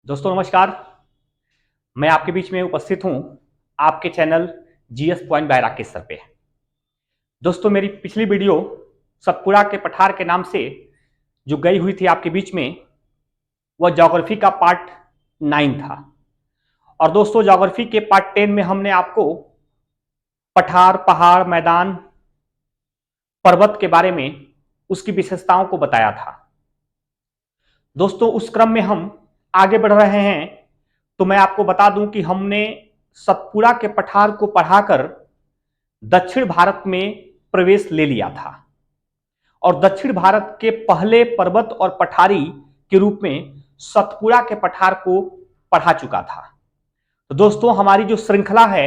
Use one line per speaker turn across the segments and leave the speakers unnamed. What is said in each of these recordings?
दोस्तों नमस्कार। मैं आपके बीच में उपस्थित हूं आपके channel GS point by Rakesh sir पे। दोस्तों मेरी पिछली वीडियो सतपुड़ा के पठार के नाम से जो गई हुई थी आपके बीच में, वह ज्योग्राफी का पार्ट 9 था। और दोस्तों ज्योग्राफी के पार्ट 10 में हमने आपको पठार, पहाड़, मैदान, पर्वत के बारे में उसकी विशेषताओं को बताया था। दोस्तों उस क्रम में हम आगे बढ़ रहे हैं, तो मैं आपको बता दूं कि हमने सतपुड़ा के पठार को पढ़ाकर दक्षिण भारत में प्रवेश ले लिया था और दक्षिण भारत के पहले पर्वत और पठारी के रूप में सतपुड़ा के पठार को पढ़ा चुका था। तो दोस्तों हमारी जो श्रृंखला है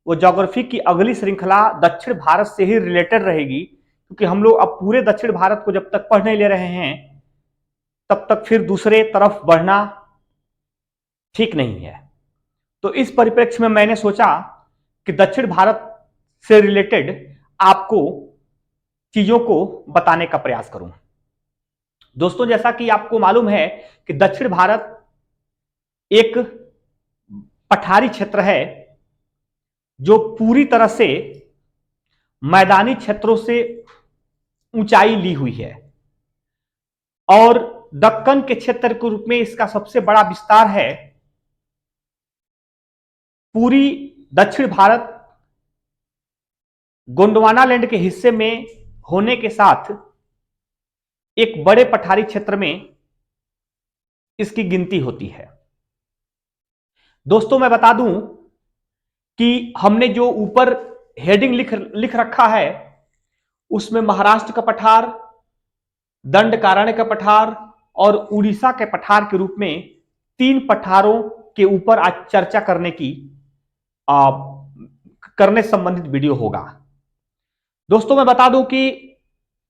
वो ज्योग्राफी की अगली श्रृंखला दक्षिण भारत से ही रिलेटेड रहेगी, क्योंकि हम लोग अब पूरे दक्षिण भारत को जब तक पढ़ नहीं ले रहे हैं तब तक फिर दूसरे तरफ बढ़ना ठीक नहीं है। तो इस परिप्रेक्ष्य में मैंने सोचा कि दक्षिण भारत से रिलेटेड आपको चीजों को बताने का प्रयास करूं। दोस्तों जैसा कि आपको मालूम है कि दक्षिण भारत एक पठारी क्षेत्र है जो पूरी तरह से मैदानी क्षेत्रों से ऊंचाई ली हुई है और दक्कन के क्षेत्र के रूप में इसका सबसे बड़ा विस्तार है। पूरी दक्षिण भारत गोंडवाना लैंड के हिस्से में होने के साथ एक बड़े पठारी क्षेत्र में इसकी गिनती होती है। दोस्तों मैं बता दूं कि हमने जो ऊपर हेडिंग लिख रखा है उसमें महाराष्ट्र का पठार, दंडकारण्य का पठार और उड़ीसा के पठार के रूप में 3 पठारों के ऊपर आज चर्चा करने संबंधित वीडियो होगा। दोस्तों मैं बता दूं कि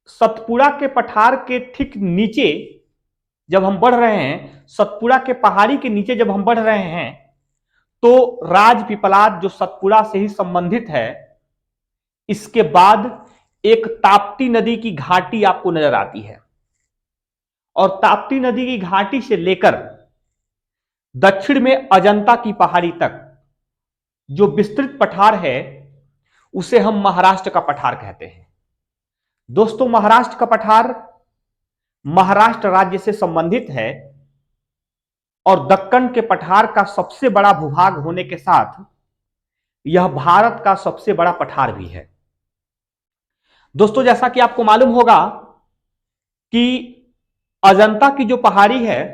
सतपुड़ा के पठार के ठीक नीचे जब हम बढ़ रहे हैं, सतपुड़ा के पहाड़ी के नीचे जब हम बढ़ रहे हैं, तो राजपीपलाद जो सतपुड़ा से ही संबंधित है, इसके बाद एक ताप्ती नदी की घाटी आपको नजर आती है और ताप्ती नदी की घाटी से लेकर दक्षिण में अजंता की पहाड़ी तक जो विस्तृत पठार है उसे हम महाराष्ट्र का पठार कहते हैं। दोस्तों महाराष्ट्र का पठार महाराष्ट्र राज्य से संबंधित है और दक्कन के पठार का सबसे बड़ा भूभाग होने के साथ यह भारत का सबसे बड़ा पठार भी है। दोस्तों जैसा कि आपको मालूम होगा कि अजंता की जो पहाड़ी है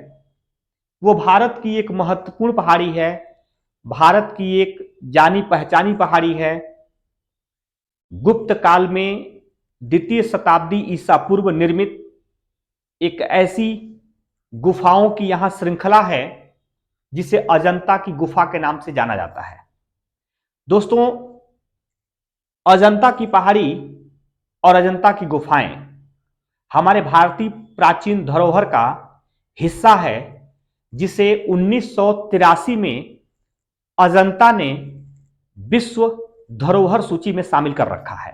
वो भारत की एक महत्वपूर्ण पहाड़ी है, भारत की एक जानी पहचानी पहाड़ी है। गुप्त काल में 2वीं शताब्दी ईसा पूर्व निर्मित एक ऐसी गुफाओं की यहां श्रृंखला है जिसे अजंता की गुफा के नाम से जाना जाता है। दोस्तों अजंता की पहाड़ी और अजंता की गुफाएं हमारे भारतीय प्राचीन धरोहर का हिस्सा है, जिसे 1983 में अजंता ने विश्व धरोहर सूची में शामिल कर रखा है।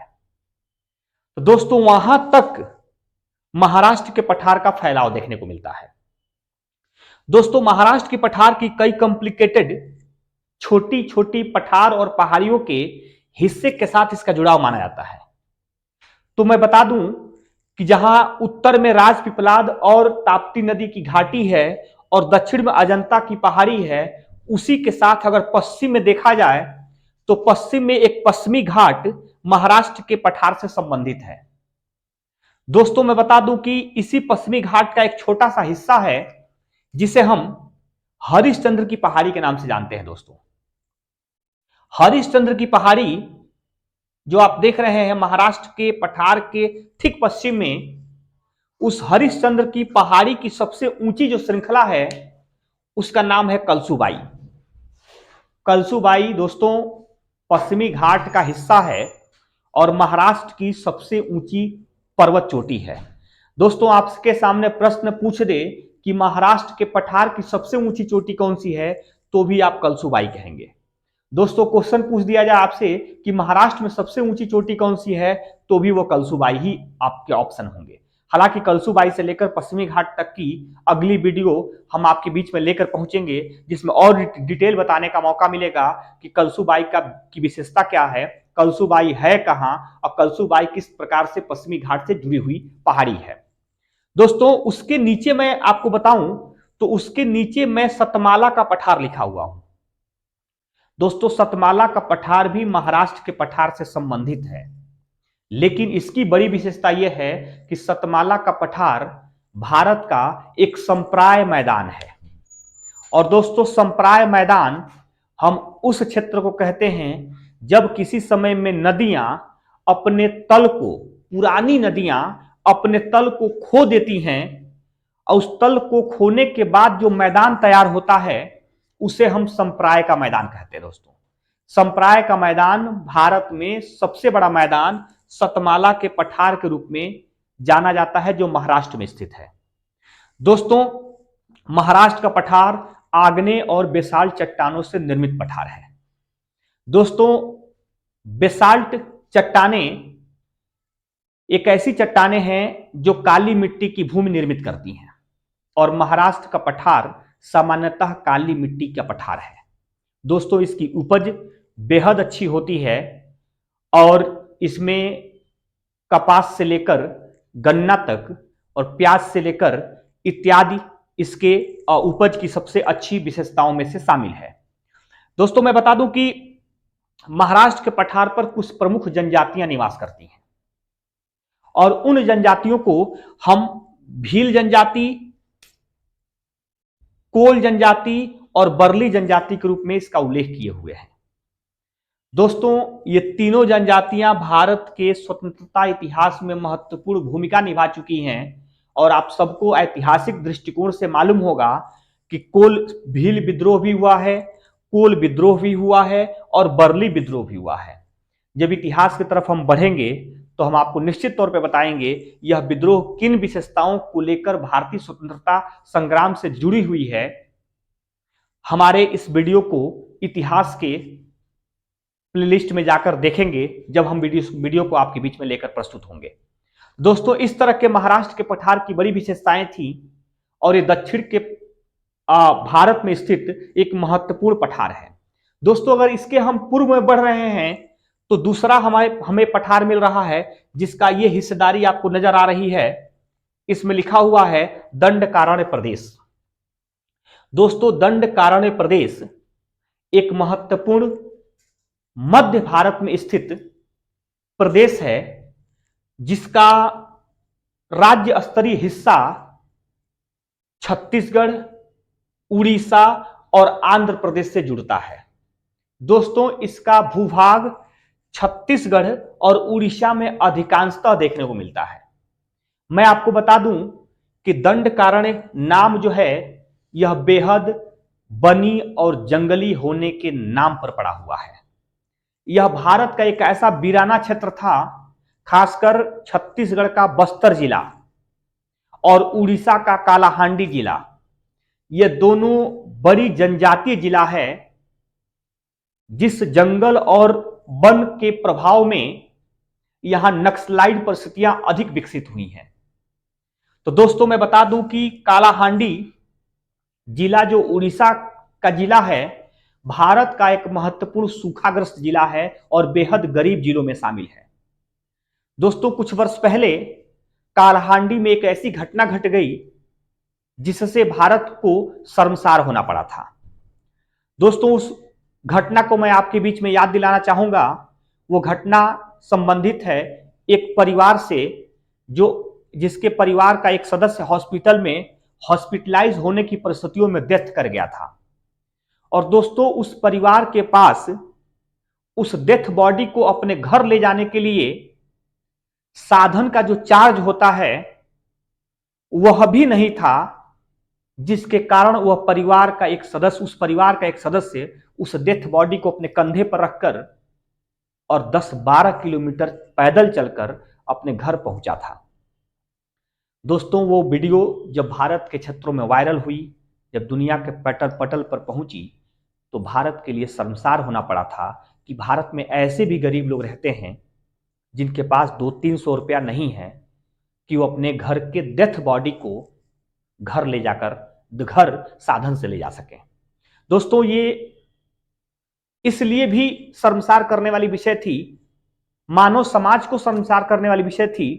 तो दोस्तों वहां तक महाराष्ट्र के पठार का फैलाव देखने को मिलता है। दोस्तों महाराष्ट्र के पठार की कई कॉम्प्लिकेटेड छोटी छोटी पठार और पहाड़ियों के हिस्से के साथ इसका जुड़ाव माना जाता है। तो मैं बता दूं कि जहां उत्तर में राजपीपलाद और ताप्ती नदी की घाटी है और दक्षिण में अजंता की पहाड़ी है, उसी के साथ अगर पश्चिम में देखा जाए तो पश्चिम में एक पश्चिमी घाट महाराष्ट्र के पठार से संबंधित है। दोस्तों मैं बता दूं कि इसी पश्चिमी घाट का एक छोटा सा हिस्सा है जिसे हम हरिश्चंद्र की पहाड़ी के नाम से जानते हैं। दोस्तों हरिश्चंद्र की पहाड़ी जो आप देख रहे हैं महाराष्ट्र के पठार के ठीक पश्चिम में, उस हरिश्चंद्र की पहाड़ी की सबसे ऊंची जो श्रृंखला है उसका नाम है कलसूबाई। कलसूबाई दोस्तों पश्चिमी घाट का हिस्सा है और महाराष्ट्र की सबसे ऊंची पर्वत चोटी है। दोस्तों आपके सामने प्रश्न पूछ दे कि महाराष्ट्र के पठार की सबसे ऊंची चोटी कौन सी है, तो भी आप कलसूबाई कहेंगे। दोस्तों क्वेश्चन पूछ दिया जाए आपसे कि महाराष्ट्र में सबसे ऊंची चोटी कौन सी है, तो भी वो कलसूबाई ही आपके ऑप्शन होंगे। हालांकि कलसूबाई से लेकर पश्चिमी घाट तक की अगली वीडियो हम आपके बीच में लेकर पहुंचेंगे, जिसमें और डिटेल बताने का मौका मिलेगा कि कलसूबाई की विशेषता क्या है, कलसूबाई है कहां और कलसूबाई किस प्रकार से पश्चिमी घाट से जुड़ी हुई पहाड़ी है। दोस्तों उसके नीचे मैं आपको बताऊं तो उसके नीचे मैं सतमाला का पठार लिखा हुआ हूं। दोस्तों सतमाला का पठार भी महाराष्ट्र के पठार से संबंधित है, लेकिन इसकी बड़ी विशेषता यह है कि सतमाला का पठार भारत का एक संप्राय मैदान है। और दोस्तों संप्राय मैदान हम उस क्षेत्र को कहते हैं जब किसी समय में नदियां अपने तल को, पुरानी नदियां अपने तल को खो देती हैं और उस तल को खोने के बाद जो मैदान तैयार होता है उसे हम संप्राय का मैदान कहते हैं। दोस्तों संप्राय का मैदान भारत में सबसे बड़ा मैदान सतमाला के पठार के रूप में जाना जाता है, जो महाराष्ट्र में स्थित है। दोस्तों महाराष्ट्र का पठार आग्नेय और बेसाल्ट चट्टानों से निर्मित पठार है। दोस्तों बेसाल्ट चट्टानें एक ऐसी चट्टानें हैं जो काली मिट्टी की भूमि निर्मित करती हैं, और महाराष्ट्र का पठार सामान्यतः काली मिट्टी का पठार है। दोस्तों इसकी उपज बेहद अच्छी होती है और इसमें कपास से लेकर गन्ना तक और प्याज से लेकर इत्यादि इसके उपज की सबसे अच्छी विशेषताओं में से शामिल है। दोस्तों मैं बता दूं कि महाराष्ट्र के पठार पर कुछ प्रमुख जनजातियां निवास करती हैं और उन जनजातियों को हम भील जनजाति, कोल जनजाति और बर्ली जनजाति के रूप में इसका उल्लेख किए हुए हैं। दोस्तों ये तीनों जनजातियां भारत के स्वतंत्रता इतिहास में महत्वपूर्ण भूमिका निभा चुकी हैं और आप सबको ऐतिहासिक दृष्टिकोण से मालूम होगा कि कोल भील विद्रोह भी हुआ है, कोल विद्रोह भी हुआ है और बर्ली विद्रोह भी हुआ है। जब इतिहास की तरफ हम बढ़ेंगे तो हम आपको निश्चित तौर पे बताएंगे यह विद्रोह किन विशेषताओं को लेकर भारतीय स्वतंत्रता संग्राम से जुड़ी हुई है। हमारे इस वीडियो को इतिहास के प्लेलिस्ट में जाकर देखेंगे जब हम वीडियो को आपके बीच में लेकर प्रस्तुत होंगे। दोस्तों इस तरह के महाराष्ट्र के पठार की बड़ी विशेषताएं थी और ये दक्षिण के भारत में स्थित एक महत्वपूर्ण पठार है। दोस्तों अगर इसके हम पूर्व में बढ़ रहे हैं तो दूसरा हमें पठार मिल रहा है जिसका ये हिस्सेदारी आपको नजर आ रही है। इसमें लिखा हुआ है दंडकारण्य प्रदेश। दोस्तों दंडकारण्य प्रदेश एक महत्वपूर्ण मध्य भारत में स्थित प्रदेश है जिसका राज्य स्तरीय हिस्सा छत्तीसगढ़, उड़ीसा और आंध्र प्रदेश से जुड़ता है। दोस्तों इसका भूभाग छत्तीसगढ़ और उड़ीसा में अधिकांशतः देखने को मिलता है। मैं आपको बता दूं कि दंडकारण्य नाम जो है यह बेहद बनी और जंगली होने के नाम पर पड़ा हुआ है। यह भारत का एक ऐसा वीराना क्षेत्र था, खासकर छत्तीसगढ़ का बस्तर जिला और उड़ीसा का कालाहांडी जिला, ये दोनों बड़ी जनजातीय जिला है जिस जंगल और वन के प्रभाव में यहां नक्सलाइट परिस्थितियां अधिक विकसित हुई हैं। तो दोस्तों मैं बता दूं कि कालाहांडी जिला जो उड़ीसा का जिला है भारत का एक महत्वपूर्ण सूखाग्रस्त जिला है और बेहद गरीब जिलों में शामिल है। दोस्तों कुछ वर्ष पहले कालाहांडी में एक ऐसी घटना घट गई जिससे भारत को शर्मसार होना पड़ा था। दोस्तों उस घटना को मैं आपके बीच में याद दिलाना चाहूंगा। वो घटना संबंधित है एक परिवार से जिसके परिवार का एक सदस्य हॉस्पिटल में हॉस्पिटलाइज होने की परिस्थितियों में डेथ कर गया था। और दोस्तों उस परिवार के पास उस डेथ बॉडी को अपने घर ले जाने के लिए साधन का जो चार्ज होता है वह भी नहीं था, जिसके कारण वह उस परिवार का एक सदस्य उस डेथ बॉडी को अपने कंधे पर रखकर और 10-12 किलोमीटर पैदल चलकर अपने घर पहुंचा था। दोस्तों वो वीडियो जब भारत के क्षेत्रों में वायरल हुई, जब दुनिया के पटल पर पहुंची, तो भारत के लिए शर्मसार होना पड़ा था कि भारत में ऐसे भी गरीब लोग रहते हैं जिनके पास 200-300 रुपया नहीं है कि वो अपने घर के डेथ बॉडी को घर ले जाकर घर साधन से ले जा सकें। दोस्तों, ये इसलिए भी शर्मसार करने वाली विषय थी, मानव समाज को शर्मसार करने वाली विषय थी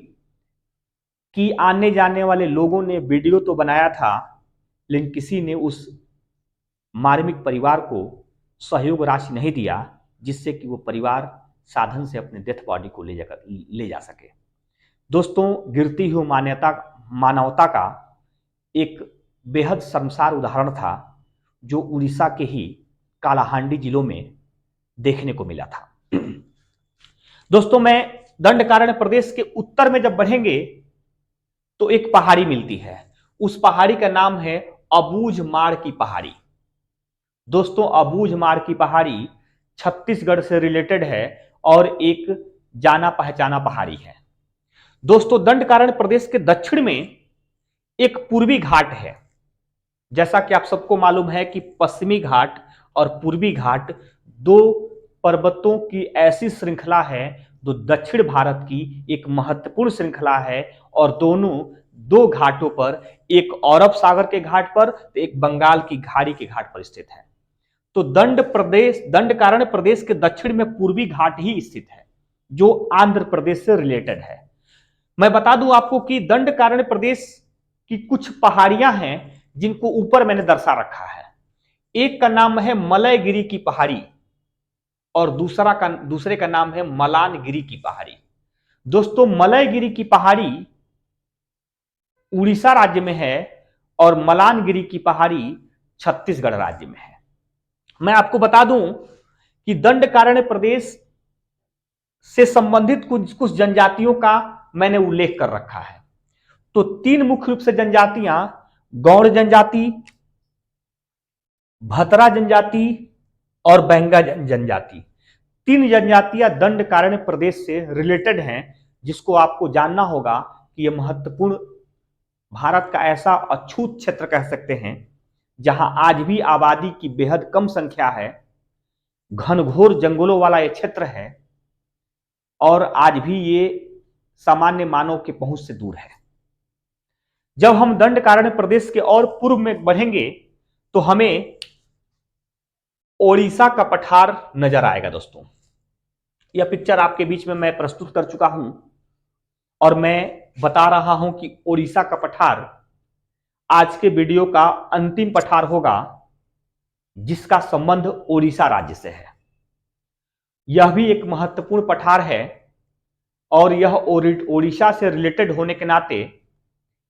कि आने जाने वाले लोगों ने वीडियो तो बनाया था, लेकिन किसी ने उस मार्मिक परिवार को सहयोग राशि नहीं दिया जिससे कि वो परिवार साधन से अपने डेथ बॉडी को ले जा सके। दोस्तों, गिरती हुई मानवता का एक बेहद शर्मसार उदाहरण था जो उड़ीसा के ही कालाहांडी जिलों में देखने को मिला था। दोस्तों, मैं दंडकारण्य प्रदेश के उत्तर में जब बढ़ेंगे तो एक पहाड़ी मिलती है। उस पहाड़ी का नाम है अबूझमाड़ की पहाड़ी। दोस्तों, अबूझमाड़ की पहाड़ी छत्तीसगढ़ से रिलेटेड है और एक जाना पहचाना पहाड़ी है। दोस्तों, दंडकारण्य प्रदेश के दक्षिण में एक पूर्वी घाट है। जैसा कि आप सबको मालूम है कि पश्चिमी घाट और पूर्वी घाट दो पर्वतों की ऐसी श्रृंखला है जो दक्षिण भारत की एक महत्वपूर्ण श्रृंखला है और दोनों दो घाटों पर, एक अरब सागर के घाट पर तो एक बंगाल की खाड़ी के घाट पर स्थित है। तो दंडकारण्य प्रदेश के दक्षिण में पूर्वी घाट ही स्थित है जो आंध्र प्रदेश से रिलेटेड है। मैं बता दूं आपको कि दंडकारण्य प्रदेश की कुछ पहाड़ियां हैं जिनको ऊपर मैंने दर्शा रखा है। एक का नाम है मलयगिरी की पहाड़ी और दूसरे का नाम है मलानगिरी की पहाड़ी। दोस्तों, मलयगिरी की पहाड़ी उड़ीसा राज्य में है और मलानगिरी की पहाड़ी छत्तीसगढ़ राज्य में है। मैं आपको बता दूं कि दंडकारण्य प्रदेश से संबंधित कुछ जनजातियों का मैंने उल्लेख कर रखा है। तो तीन मुख्य रूप से जनजातियां, गौड़ जनजाति, भतरा जनजाति और बैंगा जनजाति, तीन जनजातियां दंडकारण्य प्रदेश से रिलेटेड हैं, जिसको आपको जानना होगा कि यह महत्वपूर्ण भारत का ऐसा अछूत क्षेत्र कह सकते हैं जहां आज भी आबादी की बेहद कम संख्या है, घनघोर जंगलों वाला यह क्षेत्र है और आज भी ये सामान्य मानव के पहुंच से दूर है। जब हम दंडकारण्य प्रदेश के और पूर्व में बढ़ेंगे तो हमें ओडिशा का पठार नजर आएगा। दोस्तों, यह पिक्चर आपके बीच में मैं प्रस्तुत कर चुका हूं और मैं बता रहा हूं कि ओडिशा का पठार आज के वीडियो का अंतिम पठार होगा जिसका संबंध ओडिशा राज्य से है। यह भी एक महत्वपूर्ण पठार है और यह ओडिशा से रिलेटेड होने के नाते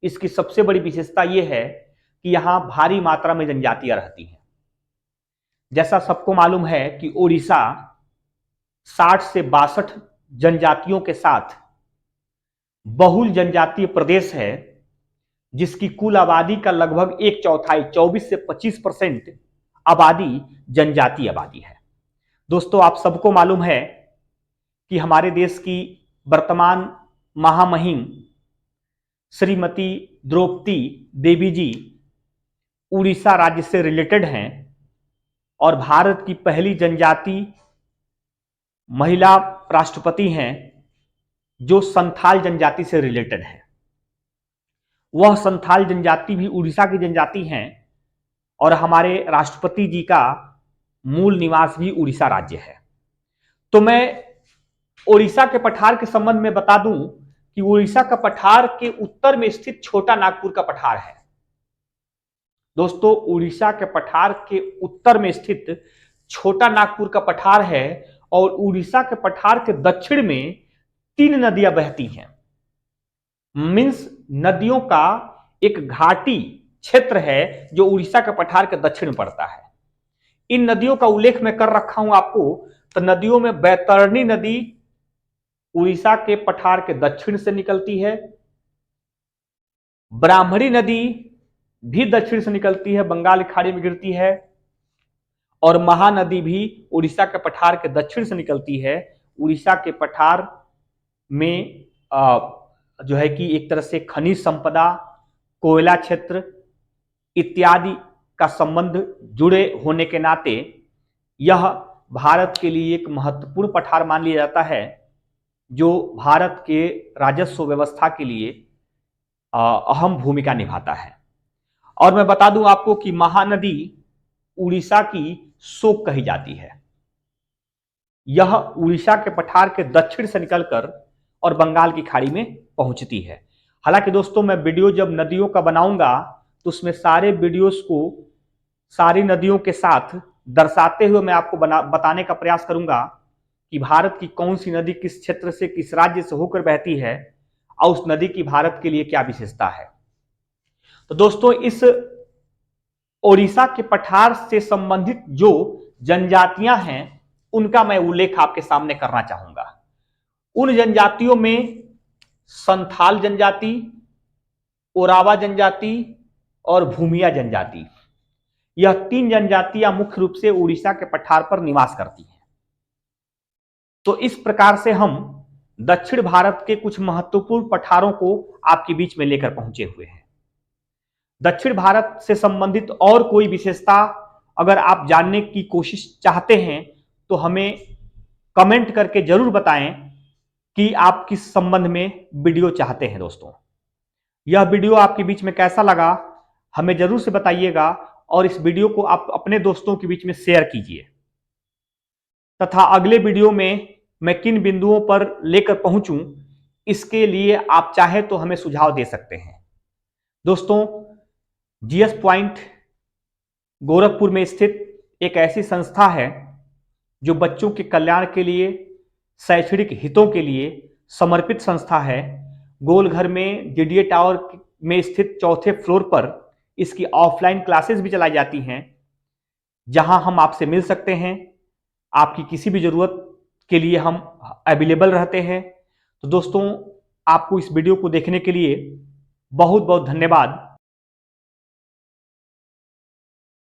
इसकी सबसे बड़ी विशेषता यह है कि यहां भारी मात्रा में जनजातियां रहती हैं। जैसा सबको मालूम है कि ओडिशा 60 से 62 जनजातियों के साथ बहुल जनजातीय प्रदेश है, जिसकी कुल आबादी का लगभग एक चौथाई 24 से 25% आबादी जनजातीय आबादी है। दोस्तों, आप सबको मालूम है कि हमारे देश की वर्तमान महामहिम श्रीमती द्रौपदी देवी जी उड़ीसा राज्य से रिलेटेड हैं और भारत की पहली जनजाति महिला राष्ट्रपति हैं जो संथाल जनजाति से रिलेटेड है। वह संथाल जनजाति भी उड़ीसा की जनजाति हैं और हमारे राष्ट्रपति जी का मूल निवास भी उड़ीसा राज्य है। तो मैं उड़ीसा के पठार के संबंध में बता दूं कि उड़ीसा का पठार के उत्तर में स्थित छोटा नागपुर का पठार है। दोस्तों, उड़ीसा के पठार के उत्तर में स्थित छोटा नागपुर का पठार है और उड़ीसा के पठार के दक्षिण में 3 नदियां बहती हैं। मींस नदियों का एक घाटी क्षेत्र है जो उड़ीसा के पठार के दक्षिण में पड़ता है। इन नदियों का उल्लेख मैं कर रखा हूं आपको। तो नदियों में बैतरणी नदी उड़ीसा के पठार के दक्षिण से निकलती है, ब्राह्मणी नदी भी दक्षिण से निकलती है, बंगाल की खाड़ी में गिरती है, और महानदी भी उड़ीसा के पठार के दक्षिण से निकलती है। उड़ीसा के पठार में जो है कि एक तरह से खनिज संपदा, कोयला क्षेत्र इत्यादि का संबंध जुड़े होने के नाते यह भारत के लिए एक महत्वपूर्ण पठार मान लिया जाता है, जो भारत के राजस्व व्यवस्था के लिए अहम भूमिका निभाता है। और मैं बता दूं आपको कि महानदी उड़ीसा की शोक कही जाती है। यह उड़ीसा के पठार के दक्षिण से निकलकर और बंगाल की खाड़ी में पहुंचती है। हालांकि दोस्तों मैं वीडियो जब नदियों का बनाऊंगा तो उसमें सारे वीडियोस को सारी नदियों के साथ दर्शाते हुए मैं आपको बताने का प्रयास करूंगा कि भारत की कौन सी नदी किस क्षेत्र से किस राज्य से होकर बहती है और उस नदी की भारत के लिए क्या विशेषता है। तो दोस्तों इस ओडिशा के पठार से संबंधित जो जनजातियां हैं उनका मैं उल्लेख आपके सामने करना चाहूंगा। उन जनजातियों में संथाल जनजाति, ओरावा जनजाति और भूमिया जनजाति, यह 3 जनजातियां मुख्य रूप से उड़ीसा के पठार पर निवास करती हैं। तो इस प्रकार से हम दक्षिण भारत के कुछ महत्वपूर्ण पठारों को आपके बीच में लेकर पहुंचे हुए हैं। दक्षिण भारत से संबंधित और कोई विशेषता अगर आप जानने की कोशिश चाहते हैं तो हमें कमेंट करके जरूर बताएं कि आप किस संबंध में वीडियो चाहते हैं। दोस्तों यह वीडियो आपके बीच में कैसा लगा हमें जरूर से बताइएगा और इस वीडियो को आप अपने दोस्तों के बीच में शेयर कीजिए तथा अगले वीडियो में मैं किन बिंदुओं पर लेकर पहुंचूं इसके लिए आप चाहे तो हमें सुझाव दे सकते हैं। दोस्तों जीएस पॉइंट गोरखपुर में स्थित एक ऐसी संस्था है जो बच्चों के कल्याण के लिए, शैक्षणिक हितों के लिए समर्पित संस्था है। गोलघर में जीडीए टावर में स्थित 4थे फ्लोर पर इसकी ऑफलाइन क्लासेस भी चलाई जाती हैं जहां हम आपसे मिल सकते हैं। आपकी किसी भी जरूरत के लिए हम अवेलेबल रहते हैं। तो दोस्तों आपको इस वीडियो को देखने के लिए बहुत बहुत धन्यवाद।